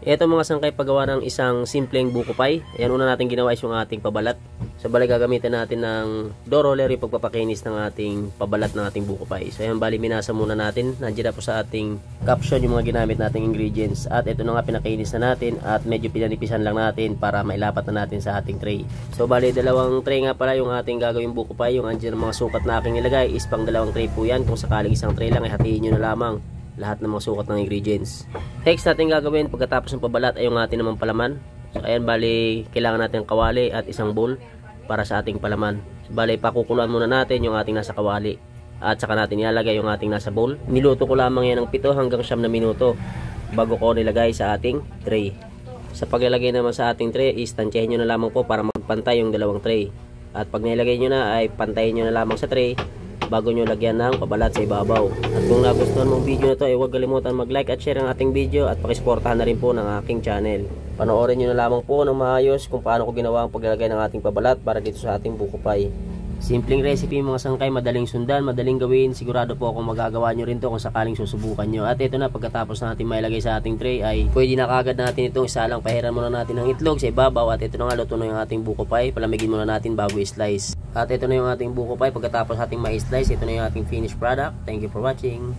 Ito mga sangkay paggawa ng isang simpleng buko pie. Ayan, una natin ginawa is yung ating pabalat. So bali gagamitin natin ng dough roller yung pagpapakinis ng ating pabalat ng ating buko pie. So ayan, bali minasa muna natin. Nandiyan na po sa ating caption yung mga ginamit nating ingredients. At ito na nga pinakinis na natin at medyo pinanipisan lang natin para mailapat na natin sa ating tray. So bali dalawang tray nga pala yung ating gagawin buko pie. Yung andyan ng mga sukat na aking nilagay is pang dalawang tray po yan. Kung sakaling isang tray lang ay hatiin nyo na lamang lahat ng mga sukat ng ingredients. Next natin gagawin pagkatapos ng pabalat ay yung ating namang palaman. So ayan, bali kailangan natin ng kawali at isang bowl para sa ating palaman. So, bali pakukuluan muna natin yung ating nasa kawali at saka natin ilalagay yung ating nasa bowl. Niluto ko lamang yan ng 7 hanggang 9 na minuto bago ko nilagay sa ating tray. Sa paglalagay naman sa ating tray is tansyahin nyo na lamang po para magpantay yung dalawang tray. At pag nilagay nyo na ay pantayin nyo na lamang sa tray bago nyo lagyan ng pabalat sa ibabaw. At kung nagustuhan mong video na to ay huwag kalimutan mag-like at share ang ating video at pakisuportahan na rin po ng aking channel. Panoorin nyo na lamang po ng maayos kung paano ko ginawa ang paglalagay ng ating pabalat para dito sa ating buko pie. Simpleng recipe mga sangkay, madaling sundan, madaling gawin. Sigurado po akong magagawa nyo rin to kung sakaling susubukan nyo. At ito na, pagkatapos natin mailagay sa ating tray ay pwede na kagad natin itong isalang pahiran muna natin ng itlog sa ibabaw. At ito na nga, luto na yung ating buko pie. Palamigin muna natin bago i-slice. At ito na yung ating buko pie. Pagkatapos ating ma-slice, ito na yung ating finished product. Thank you for watching.